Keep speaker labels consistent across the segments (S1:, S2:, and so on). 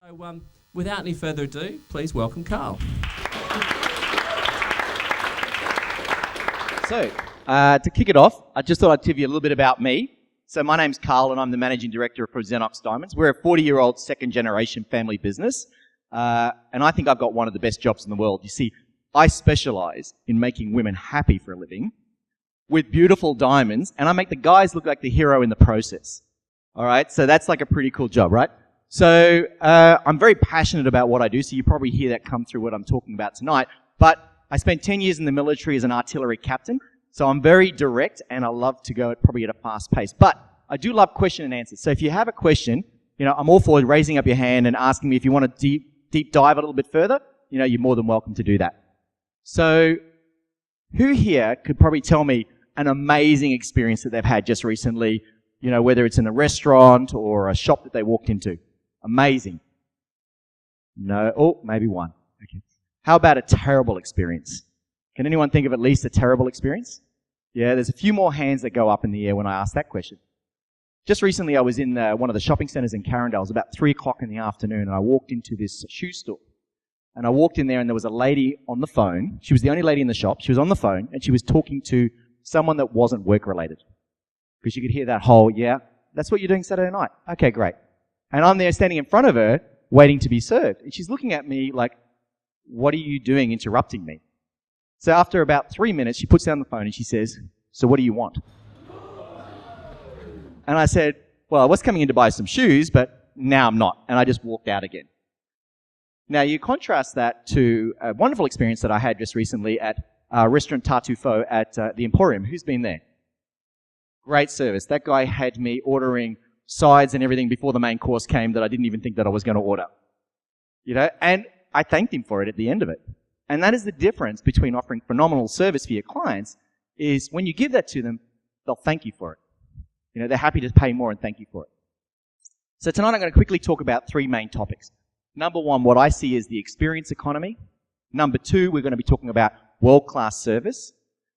S1: So without any further ado, please welcome Karl.
S2: So, to kick it off, I just thought I'd tell you a little bit about me. So my name's Karl and I'm the Managing Director for Xennox Diamonds. We're a 40-year-old second-generation family business. And I think I've got one of the best jobs in the world. You see, I specialize in making women happy for a living with beautiful diamonds, and I make the guys look like the hero in the process. All right, so that's like a pretty cool job, right? So I'm very passionate about what I do, so you probably hear that come through what I'm talking about tonight. But I spent 10 years in the military as an artillery captain, so I'm very direct, and I love to go probably at a fast pace. But I do love question and answers. So if you have a question, I'm all for raising up your hand and asking me if you want to deep dive a little bit further. You're more than welcome to do that. So who here could probably tell me an amazing experience that they've had just recently, whether it's in a restaurant or a shop that they walked into? Amazing. No. Oh, maybe one. Okay. How about a terrible experience? Can anyone think of at least a terrible experience? Yeah, there's a few more hands that go up in the air when I ask that question. Just recently I was in one of the shopping centres in Carindale. It was about 3 o'clock in the afternoon, and I walked into this shoe store. And I walked in there and there was a lady on the phone. She was the only lady in the shop. She was on the phone and she was talking to someone that wasn't work-related. Because you could hear that whole, yeah, that's what you're doing Saturday night. Okay, great. And I'm there standing in front of her, waiting to be served. And she's looking at me like, what are you doing interrupting me? So after about 3 minutes, she puts down the phone and she says, so what do you want? And I said, well, I was coming in to buy some shoes, but now I'm not. And I just walked out again. Now you contrast that to a wonderful experience that I had just recently at Restaurant Tartufo at the Emporium. Who's been there? Great service. That guy had me ordering sides and everything before the main course came that I didn't even think that I was going to order. And I thanked him for it at the end of it. And that is the difference between offering phenomenal service for your clients is when you give that to them, they'll thank you for it. They're happy to pay more and thank you for it. So tonight I'm going to quickly talk about 3 main topics. Number 1, what I see is the experience economy. Number 2, we're going to be talking about world-class service.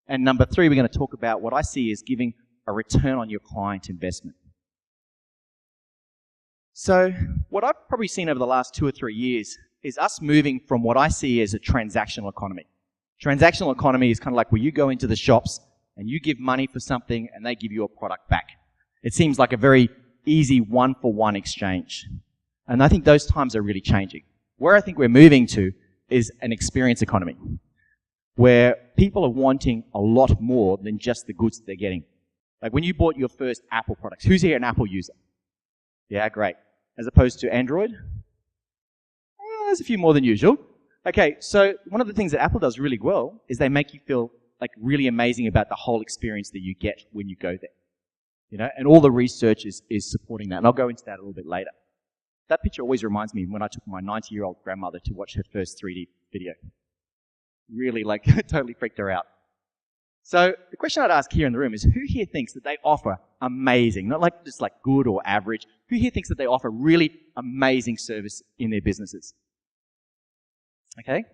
S2: And number 3, we're going to talk about what I see as giving a return on your client investment. So what I've probably seen over the last 2 or 3 years is us moving from what I see as a transactional economy. Transactional economy is kind of like where you go into the shops and you give money for something and they give you a product back. It seems like a very easy one-for-one exchange. And I think those times are really changing. Where I think we're moving to is an experience economy, where people are wanting a lot more than just the goods that they're getting. Like when you bought your first Apple products, who's here an Apple user? Yeah, great. As opposed to Android? There's a few more than usual. Okay, so one of the things that Apple does really well is they make you feel like really amazing about the whole experience that you get when you go there. And all the research is supporting that. And I'll go into that a little bit later. That picture always reminds me when I took my 90-year-old grandmother to watch her first 3D video. Really, totally freaked her out. So the question I'd ask here in the room is, who here thinks that they offer amazing, not just good or average, who here thinks that they offer really amazing service in their businesses? Okay?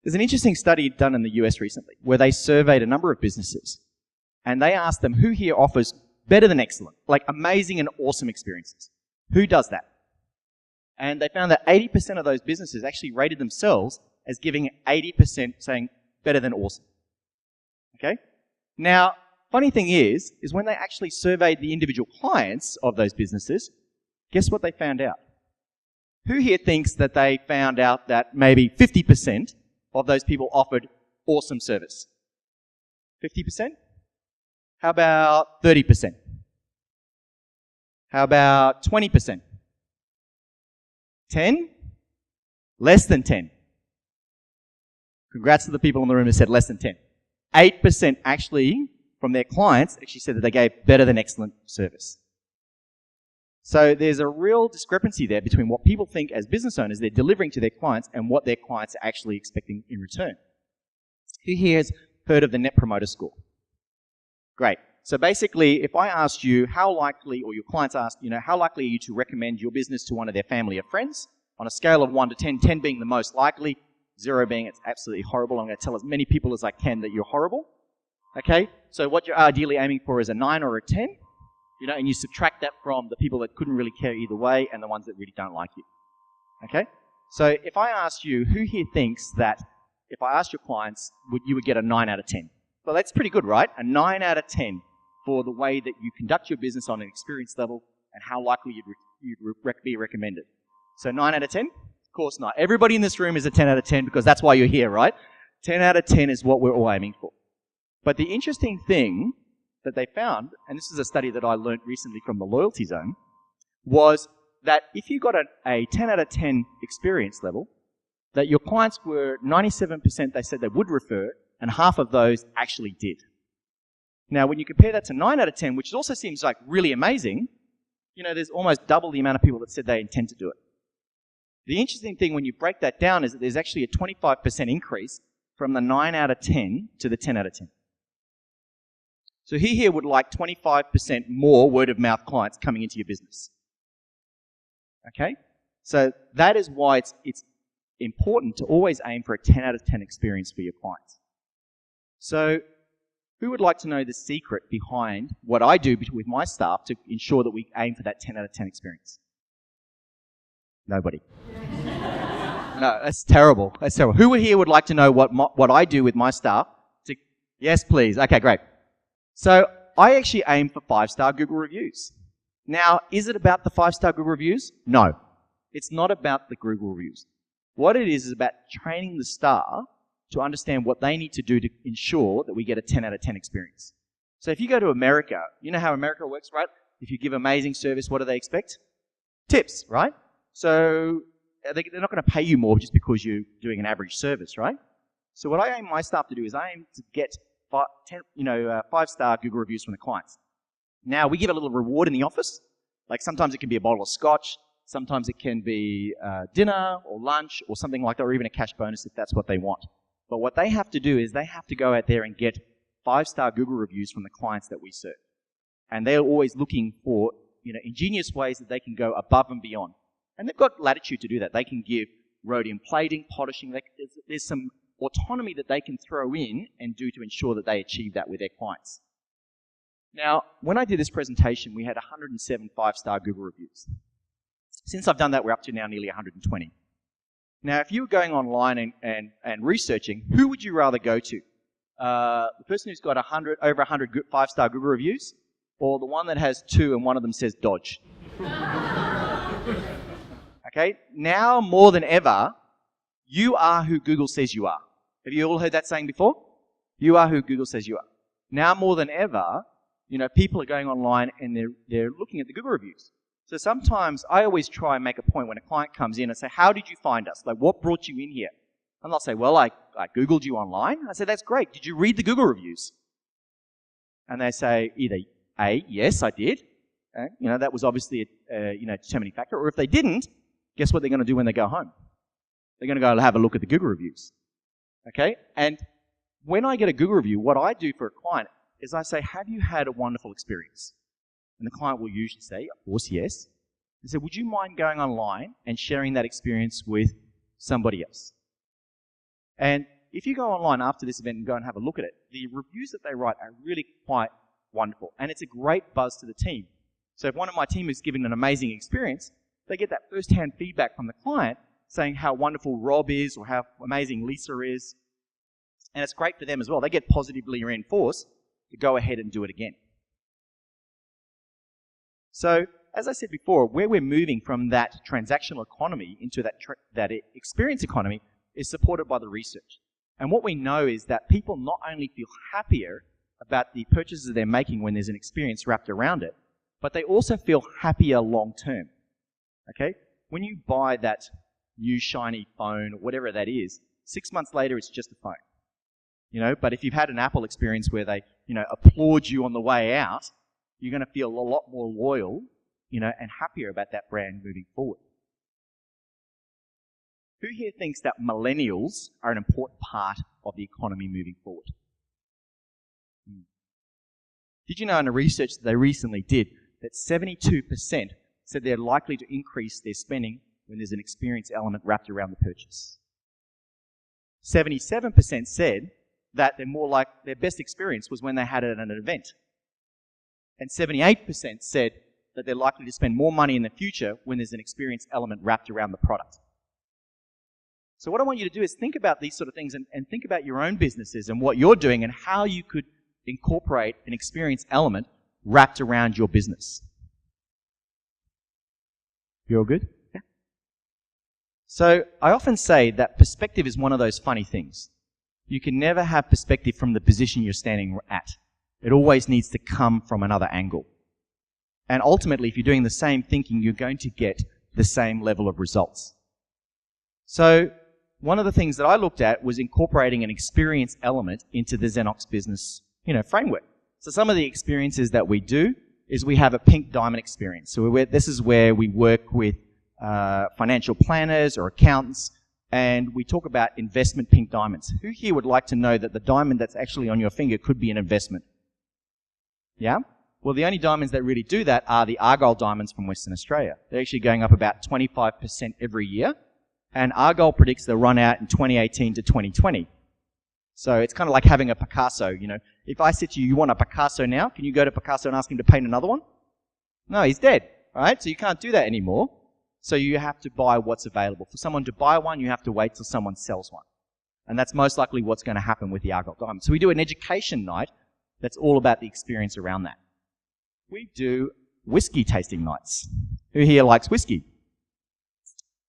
S2: There's an interesting study done in the US recently where they surveyed a number of businesses and they asked them who here offers better than excellent, like amazing and awesome experiences. Who does that? And they found that 80% of those businesses actually rated themselves as giving 80% saying better than awesome. Okay? Now, funny thing is when they actually surveyed the individual clients of those businesses, guess what they found out? Who here thinks that they found out that maybe 50% of those people offered awesome service? 50%? How about 30%? How about 20%? 10? Less than 10. Congrats to the people in the room who said less than 10. 8% actually, from their clients, actually said that they gave better than excellent service. So there's a real discrepancy there between what people think as business owners they're delivering to their clients and what their clients are actually expecting in return. Who here has heard of the Net Promoter Score? Great. So basically, if I asked you how likely, or your clients asked, how likely are you to recommend your business to one of their family or friends? On a scale of 1 to 10, 10 being the most likely, 0 being it's absolutely horrible. I'm going to tell as many people as I can that you're horrible. Okay? So what you're ideally aiming for is a 9 or a 10. and you subtract that from the people that couldn't really care either way and the ones that really don't like you. Okay? So if I asked you, who here thinks that if I asked your clients, you would get a 9 out of 10? Well, that's pretty good, right? A 9 out of 10 for the way that you conduct your business on an experience level and how likely you'd be recommended. So 9 out of 10? Of course not. Everybody in this room is a 10 out of 10 because that's why you're here, right? 10 out of 10 is what we're all aiming for. But the interesting thing that they found, and this is a study that I learned recently from the Loyalty Zone, was that if you got a 10 out of 10 experience level, that your clients were 97% they said they would refer, and half of those actually did. Now, when you compare that to 9 out of 10, which also seems like really amazing, there's almost double the amount of people that said they intend to do it. The interesting thing when you break that down is that there's actually a 25% increase from the 9 out of 10 to the 10 out of 10. So who here would like 25% more word-of-mouth clients coming into your business? Okay? So that is why it's important to always aim for a 10 out of 10 experience for your clients. So who would like to know the secret behind what I do with my staff to ensure that we aim for that 10 out of 10 experience? Nobody. No, that's terrible. That's terrible. Who here would like to know what I do with my staff? Yes, please. Okay, great. So I actually aim for 5-star Google reviews. Now, is it about the 5-star Google reviews? No. It's not about the Google reviews. What it is about training the staff to understand what they need to do to ensure that we get a 10 out of 10 experience. So if you go to America, you know how America works, right? If you give amazing service, what do they expect? Tips, right? So they're not going to pay you more just because you're doing an average service, right? So what I aim my staff to do is I aim to get 5-star Google reviews from the clients. Now, we give a little reward in the office. Like sometimes it can be a bottle of scotch. Sometimes it can be dinner or lunch or something like that, or even a cash bonus if that's what they want. But what they have to do is they have to go out there and get 5-star Google reviews from the clients that we serve. And they're always looking for ingenious ways that they can go above and beyond. And they've got latitude to do that. They can give rhodium plating, polishing. There's some autonomy that they can throw in and do to ensure that they achieve that with their clients. Now, when I did this presentation, we had 107 5-star Google reviews. Since I've done that, we're up to now nearly 120. Now, if you were going online and researching, who would you rather go to? The person who's got over 100 5-star Google reviews, or the one that has 2 and one of them says Dodge? Okay, now more than ever, you are who Google says you are. Have you all heard that saying before? You are who Google says you are. Now more than ever, people are going online and they're looking at the Google reviews. So sometimes I always try and make a point when a client comes in and say, how did you find us? Like, what brought you in here? And they'll say, well, I Googled you online. I say, that's great. Did you read the Google reviews? And they say either A, yes, I did. That was obviously a determining factor. Or if they didn't, guess what they're going to do when they go home? They're going to go have a look at the Google reviews. Okay? And when I get a Google review, what I do for a client is I say, have you had a wonderful experience? And the client will usually say, of course, yes. I say, would you mind going online and sharing that experience with somebody else? And if you go online after this event and go and have a look at it, the reviews that they write are really quite wonderful. And it's a great buzz to the team. So if one of my team is giving an amazing experience, they get that first-hand feedback from the client saying how wonderful Rob is or how amazing Lisa is. And it's great for them as well. They get positively reinforced to go ahead and do it again. So, as I said before, where we're moving from that transactional economy into that experience economy is supported by the research. And what we know is that people not only feel happier about the purchases they're making when there's an experience wrapped around it, but they also feel happier long term. Okay? When you buy that new shiny phone, or whatever that is, 6 months later it's just a phone. But if you've had an Apple experience where they, applaud you on the way out, you're going to feel a lot more loyal, and happier about that brand moving forward. Who here thinks that millennials are an important part of the economy moving forward? Did you know in a research that they recently did that 72% said they're likely to increase their spending when there's an experience element wrapped around the purchase? 77% said that they're more like their best experience was when they had it at an event. And 78% said that they're likely to spend more money in the future when there's an experience element wrapped around the product. So what I want you to do is think about these sort of things and think about your own businesses and what you're doing and how you could incorporate an experience element wrapped around your business. You all good? Yeah. So I often say that perspective is one of those funny things. You can never have perspective from the position you're standing at. It always needs to come from another angle. And ultimately, if you're doing the same thinking, you're going to get the same level of results. So one of the things that I looked at was incorporating an experience element into the Xennox business, framework. So some of the experiences that we do is we have a pink diamond experience. So this is where we work with financial planners or accountants, and we talk about investment pink diamonds. Who here would like to know that the diamond that's actually on your finger could be an investment? Yeah? Well, the only diamonds that really do that are the Argyle diamonds from Western Australia. They're actually going up about 25% every year, and Argyle predicts they'll run out in 2018 to 2020. So it's kind of like having a Picasso, If I said to you, you want a Picasso now, can you go to Picasso and ask him to paint another one? No, he's dead, right? So you can't do that anymore. So you have to buy what's available. For someone to buy one, you have to wait till someone sells one. And that's most likely what's going to happen with the Argyle diamond. So we do an education night that's all about the experience around that. We do whiskey tasting nights. Who here likes whiskey?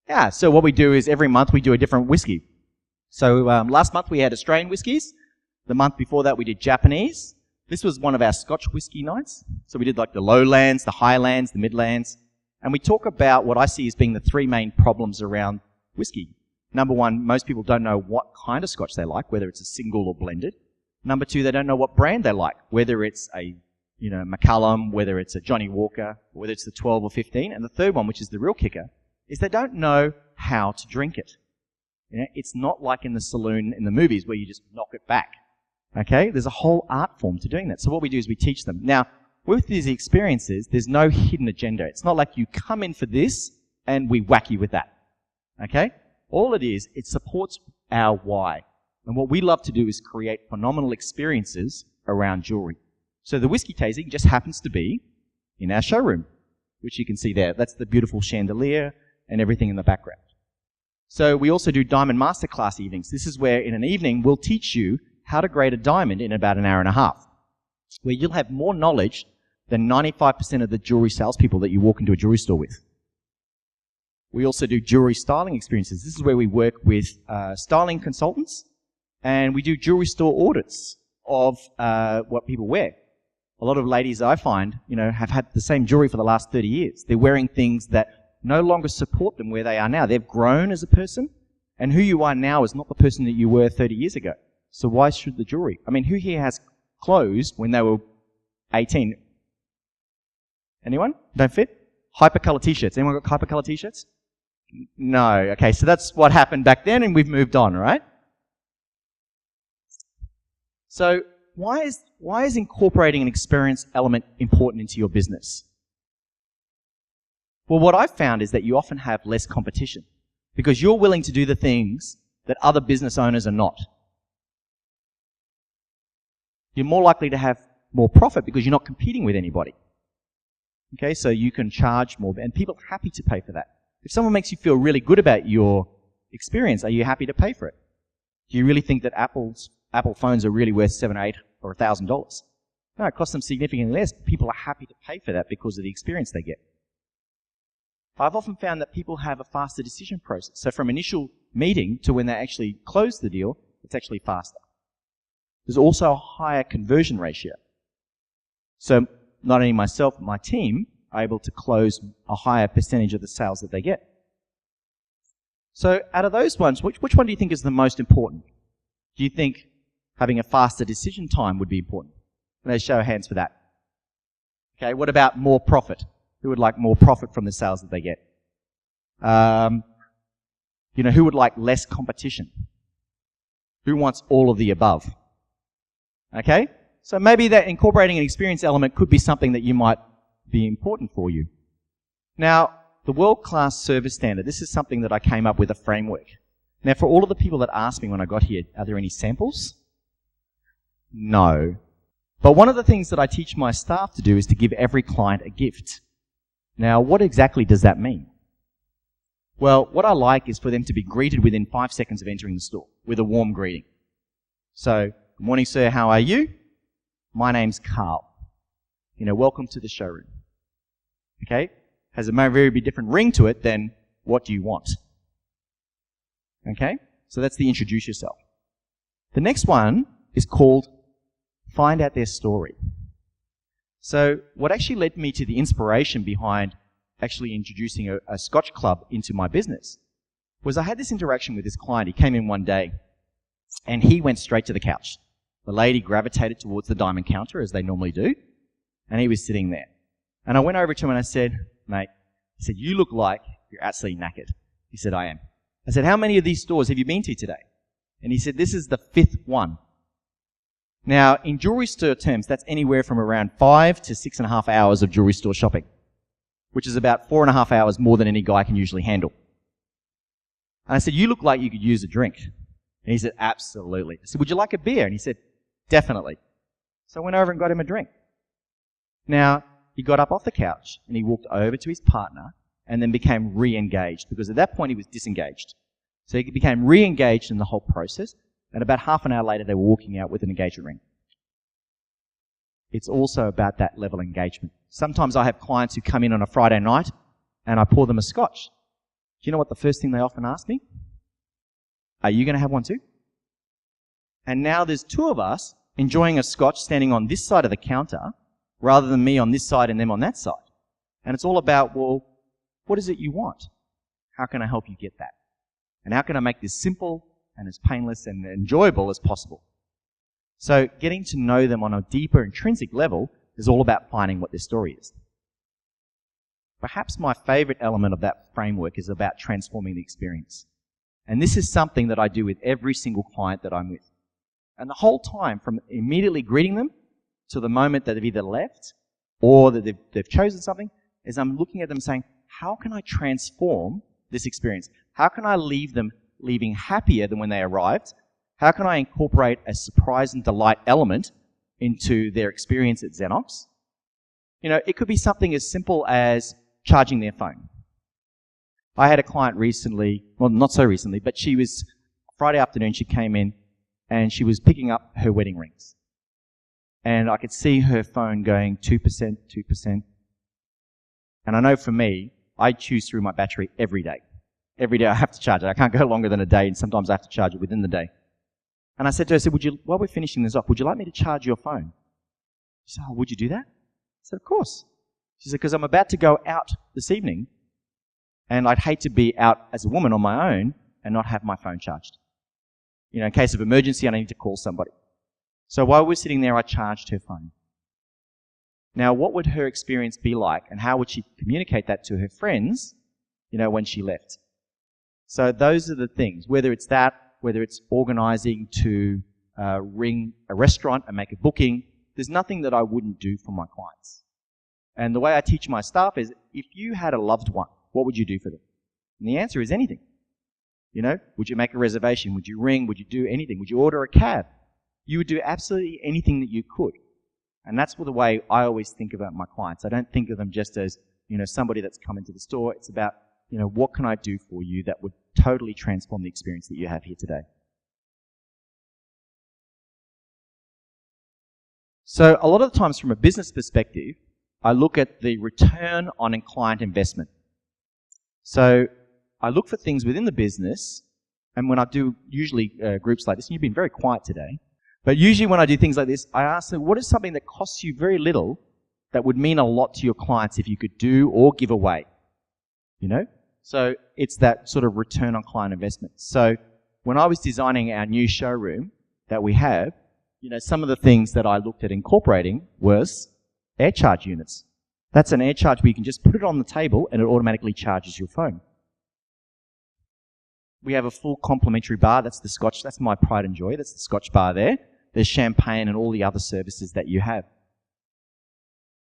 S2: Yeah, so what we do is every month we do a different whiskey. So last month we had Australian whiskies. The month before that we did Japanese. This was one of our Scotch whiskey nights. So we did like the lowlands, the highlands, the midlands. And we talk about what I see as being the three main problems around whiskey. Number one, most people don't know what kind of Scotch they like, whether it's a single or blended. Number two, they don't know what brand they like, whether it's a Macallum, whether it's a Johnny Walker, whether it's the 12 or 15. And the third one, which is the real kicker, is they don't know how to drink it. It's not like in the saloon in the movies where you just knock it back. Okay? There's a whole art form to doing that. So what we do is we teach them. Now, with these experiences, there's no hidden agenda. It's not like you come in for this and we whack you with that. Okay? All it is, it supports our why. And what we love to do is create phenomenal experiences around jewelry. So the whiskey tasting just happens to be in our showroom, which you can see there. That's the beautiful chandelier and everything in the background. So we also do diamond masterclass evenings. This is where in an evening we'll teach you how to grade a diamond in about an hour and a half, where you'll have more knowledge than 95% of the jewelry salespeople that you walk into a jewelry store with. We also do jewelry styling experiences. This is where we work with styling consultants, and we do jewelry store audits of what people wear. A lot of ladies I find, have had the same jewelry for the last 30 years. They're wearing things that no longer support them where they are now. They've grown as a person, and who you are now is not the person that you were 30 years ago. So why should the jewelry? I mean, who here has clothes when they were 18? Anyone? Don't fit? Hypercolor t-shirts. Anyone got hypercolor t-shirts? No. Okay, so that's what happened back then, and we've moved on, right? So why is incorporating an experience element important into your business? Well, what I've found is that you often have less competition because you're willing to do the things that other business owners are not. You're more likely to have more profit because you're not competing with anybody. Okay, so you can charge more, and people are happy to pay for that. If someone makes you feel really good about your experience, are you happy to pay for it? Do you really think that Apple phones are really worth $7 or $8 or $1,000? No, it costs them significantly less. People are happy to pay for that because of the experience they get. I've often found that people have a faster decision process. So from initial meeting to when they actually close the deal, it's actually faster. There's also a higher conversion ratio. So not only myself, but my team are able to close a higher percentage of the sales that they get. So out of those ones, which one do you think is the most important? Do you think having a faster decision time would be important? Let's show of hands for that. Okay, what about more profit? Who would like more profit from the sales that they get? Who would like less competition? Who wants all of the above? Okay? So maybe that incorporating an experience element could be something that you might be important for you. Now, the world-class service standard, this is something that I came up with a framework. Now, for all of the people that asked me when I got here, are there any samples? No. But one of the things that I teach my staff to do is to give every client a gift. Now, what exactly does that mean? Well, what I like is for them to be greeted within 5 seconds of entering the store with a warm greeting. So, good morning, sir, how are you? My name's Karl. Welcome to the showroom. Okay? Has a very different ring to it than what do you want? Okay? So that's the introduce yourself. The next one is called find out their story. So what actually led me to the inspiration behind actually introducing a Scotch club into my business was I had this interaction with this client. He came in one day and he went straight to the couch. The lady gravitated towards the diamond counter as they normally do, and he was sitting there. And I went over to him and I said, mate, I said, you look like you're absolutely knackered. He said, I am. I said, how many of these stores have you been to today? And he said, this is the 5th one. Now, in jewelry store terms, that's anywhere from around 5 to 6.5 hours of jewelry store shopping, which is about 4.5 hours more than any guy can usually handle. And I said, you look like you could use a drink. And he said, absolutely. I said, would you like a beer? And he said, definitely. So I went over and got him a drink. Now, he got up off the couch and he walked over to his partner and then became re-engaged, because at that point he was disengaged. So he became re-engaged in the whole process, and about half an hour later they were walking out with an engagement ring. It's also about that level of engagement. Sometimes I have clients who come in on a Friday night and I pour them a scotch. Do you know what the first thing they often ask me? Are you going to have one too? And now there's 2 of us enjoying a scotch standing on this side of the counter rather than me on this side and them on that side. And it's all about, well, what is it you want? How can I help you get that? And how can I make this simple and as painless and enjoyable as possible? So getting to know them on a deeper intrinsic level is all about finding what their story is. Perhaps my favorite element of that framework is about transforming the experience. And this is something that I do with every single client that I'm with. And the whole time, from immediately greeting them to the moment that they've either left or that they've chosen something, is I'm looking at them saying, how can I transform this experience? How can I leave them leaving happier than when they arrived? How can I incorporate a surprise and delight element into their experience at Xennox? It could be something as simple as charging their phone. I had a client recently, well, not so recently, but Friday afternoon she came in and she was picking up her wedding rings. And I could see her phone going 2%, 2%. And I know for me, I choose through my battery every day. Every day I have to charge it. I can't go longer than a day, and sometimes I have to charge it within the day. And I said to her, while we're finishing this off, would you like me to charge your phone? She said, would you do that? I said, of course. She said, because I'm about to go out this evening, and I'd hate to be out as a woman on my own and not have my phone charged. In case of emergency, I need to call somebody. So while we're sitting there, I charged her phone. Now, what would her experience be like, and how would she communicate that to her friends, when she left? So those are the things, whether it's organizing to ring a restaurant and make a booking, there's nothing that I wouldn't do for my clients. And the way I teach my staff is, if you had a loved one, what would you do for them? And the answer is anything. Would you make a reservation? Would you ring? Would you do anything? Would you order a cab? You would do absolutely anything that you could. And that's the way I always think about my clients. I don't think of them just as, somebody that's come into the store. It's about, what can I do for you that would totally transform the experience that you have here today? So a lot of the times from a business perspective, I look at the return on a client investment. So I look for things within the business, and when I do usually groups like this, and you've been very quiet today, but usually when I do things like this, I ask them, what is something that costs you very little that would mean a lot to your clients if you could do or give away? So it's that sort of return on client investment. So when I was designing our new showroom that we have, some of the things that I looked at incorporating was air charge units. That's an air charge where you can just put it on the table and it automatically charges your phone. We have a full complimentary bar. That's the Scotch. That's my pride and joy. That's the Scotch bar there. There's champagne and all the other services that you have.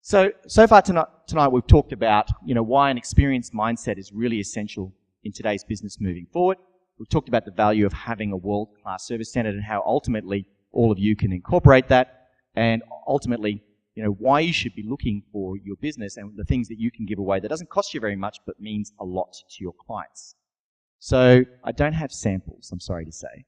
S2: So far tonight we've talked about, why an experienced mindset is really essential in today's business moving forward. We've talked about the value of having a world-class service standard and how ultimately all of you can incorporate that. and ultimately, why you should be looking for your business and the things that you can give away that doesn't cost you very much but means a lot to your clients. So I don't have samples, I'm sorry to say.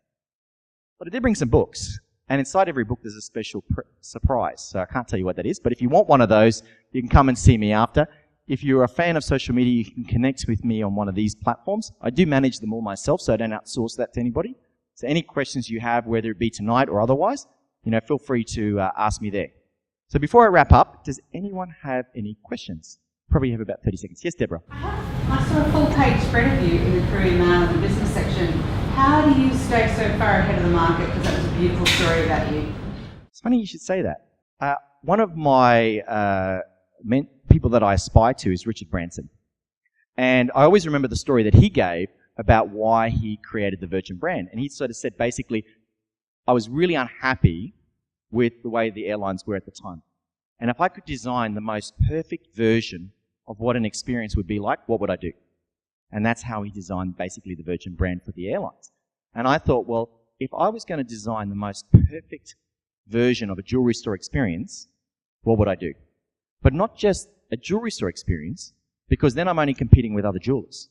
S2: But I did bring some books. And inside every book there's a special surprise. So I can't tell you what that is. But if you want one of those, you can come and see me after. If you're a fan of social media, you can connect with me on one of these platforms. I do manage them all myself, so I don't outsource that to anybody. So any questions you have, whether it be tonight or otherwise, feel free to ask me there. So before I wrap up, does anyone have any questions? Probably have about 30 seconds. Yes, Deborah.
S3: I saw a full-page spread of you in the Career Mail in the business section. How do you stay so far ahead of the market? Because that was a beautiful story about you.
S2: It's funny you should say that. One of my people that I aspire to is Richard Branson. And I always remember the story that he gave about why he created the Virgin brand. And he sort of said, basically, I was really unhappy with the way the airlines were at the time. And if I could design the most perfect version of what an experience would be like, what would I do? And that's how he designed basically the Virgin brand for the airlines. And I thought, well, if I was going to design the most perfect version of a jewelry store experience, what would I do? But not just a jewelry store experience, because then I'm only competing with other jewelers.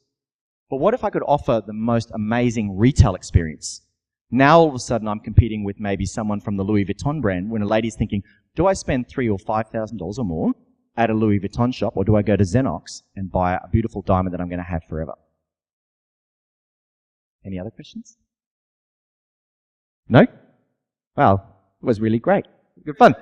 S2: But what if I could offer the most amazing retail experience? Now all of a sudden I'm competing with maybe someone from the Louis Vuitton brand when a lady's thinking, do I spend $3,000 or $5,000 or more at a Louis Vuitton shop, or do I go to Xennox and buy a beautiful diamond that I'm going to have forever? Any other questions? No? Well, it was really great. Good fun.